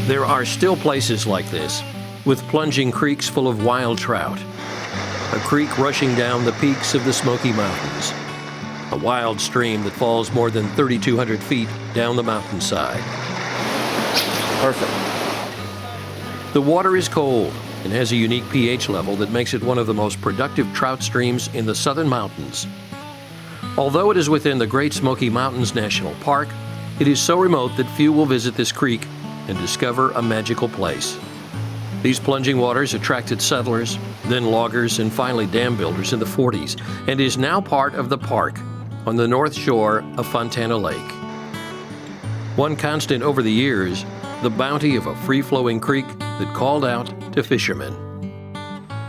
There are still places like this, with plunging creeks full of wild trout, a creek rushing down the peaks of the Smoky Mountains, a wild stream that falls more than 3,200 feet down the mountainside. Perfect. The water is cold and has a unique pH level that makes it one of the most productive trout streams in the southern mountains. Although it is within the Great Smoky Mountains National Park, it is so remote that few will visit this creek and discover a magical place. These plunging waters attracted settlers, then loggers, and finally dam builders in the 40s, and is now part of the park on the north shore of Fontana Lake. One constant over the years, the bounty of a free-flowing creek that called out to fishermen.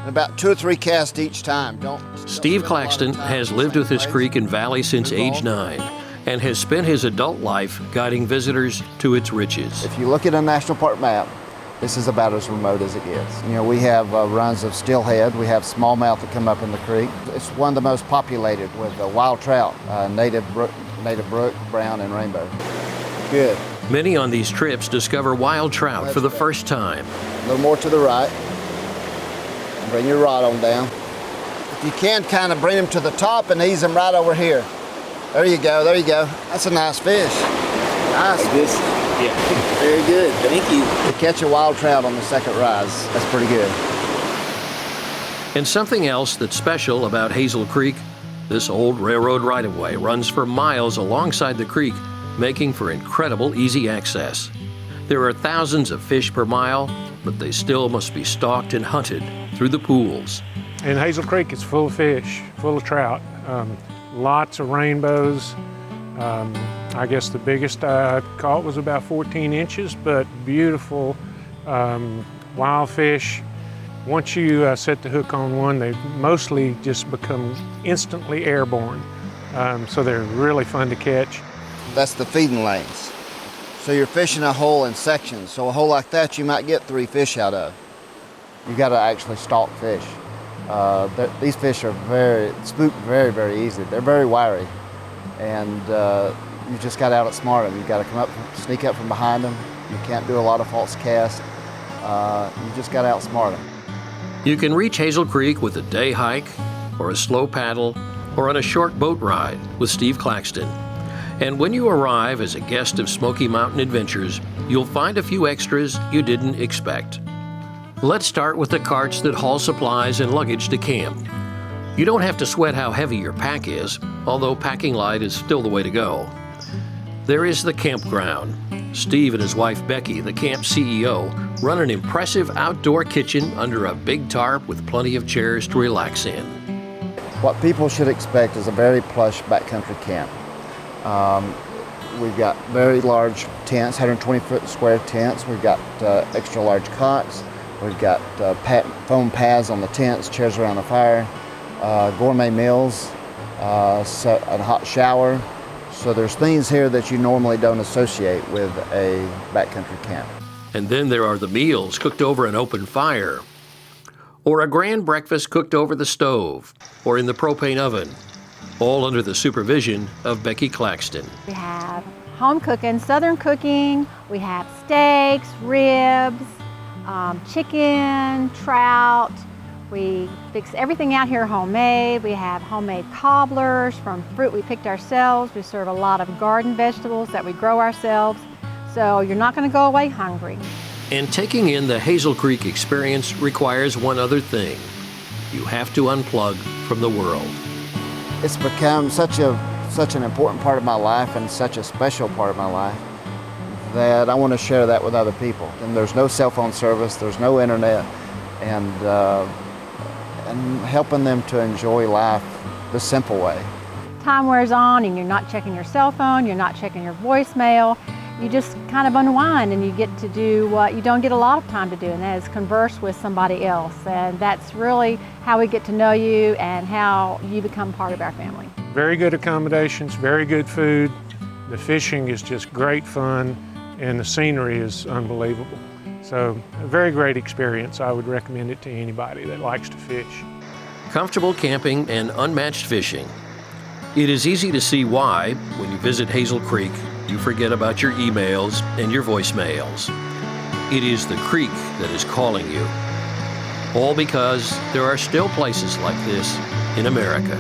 About 2 or 3 casts each time. Steve Claxton has lived with this creek and valley since age 9 and has spent his adult life guiding visitors to its riches. If you look at a national park map, this is about as remote as it gets. You know, we have runs of steelhead, we have smallmouth that come up in the creek. It's one of the most populated with wild trout, native brook, brown, and rainbow. Good. Many on these trips discover wild trout for the first time. A little more to the right. Bring your rod on down. If you can, kind of bring them to the top and ease them right over here. There you go, there you go. That's a nice fish. Nice fish. Yeah, very good, thank you. To catch a wild trout on the second rise, that's pretty good. And something else that's special about Hazel Creek, this old railroad right-of-way runs for miles alongside the creek, making for incredible easy access. There are thousands of fish per mile, but they still must be stalked and hunted through the pools. And Hazel Creek is full of fish, full of trout. Lots of rainbows. I guess the biggest I caught was about 14 inches, but beautiful wild fish. Once you set the hook on one, they mostly just become instantly airborne. So they're really fun to catch. That's the feeding lanes. So you're fishing a hole in sections. So a hole like that, you might get 3 fish out of. You got to actually stalk fish. These fish are spooked very easy. They're very wiry, and you just got to outsmart them. You got to come up, sneak up from behind them. You can't do a lot of false casts. You just got to outsmart them. You can reach Hazel Creek with a day hike, or a slow paddle, or on a short boat ride with Steve Claxton. And when you arrive as a guest of Smoky Mountain Adventures, you'll find a few extras you didn't expect. Let's start with the carts that haul supplies and luggage to camp. You don't have to sweat how heavy your pack is, although packing light is still the way to go. There is the campground. Steve and his wife Becky, the camp CEO, run an impressive outdoor kitchen under a big tarp with plenty of chairs to relax in. What people should expect is a very plush backcountry camp. We've got very large tents, 120-foot square tents. We've got extra large cots. We've got foam pads on the tents, chairs around the fire, gourmet meals, a hot shower. So there's things here that you normally don't associate with a backcountry camp. And then there are the meals cooked over an open fire, or a grand breakfast cooked over the stove, or in the propane oven, all under the supervision of Becky Claxton. We have home cooking, southern cooking. We have steaks, ribs, chicken, trout. We fix everything out here homemade. We have homemade cobblers from fruit we picked ourselves. We serve a lot of garden vegetables that we grow ourselves. So you're not going to go away hungry. And taking in the Hazel Creek experience requires one other thing. You have to unplug from the world. It's become such an important part of my life and such a special part of my life that I want to share that with other people. And there's no cell phone service, there's no internet, and helping them to enjoy life the simple way. Time wears on and you're not checking your cell phone, you're not checking your voicemail. You just kind of unwind and you get to do what you don't get a lot of time to do, and that is converse with somebody else. And that's really how we get to know you and how you become part of our family. Very good accommodations, very good food. The fishing is just great fun, and the scenery is unbelievable. So a very great experience. I would recommend it to anybody that likes to fish. Comfortable camping and unmatched fishing. It is easy to see why, when you visit Hazel Creek, you forget about your emails and your voicemails. It is the creek that is calling you. All because there are still places like this in America.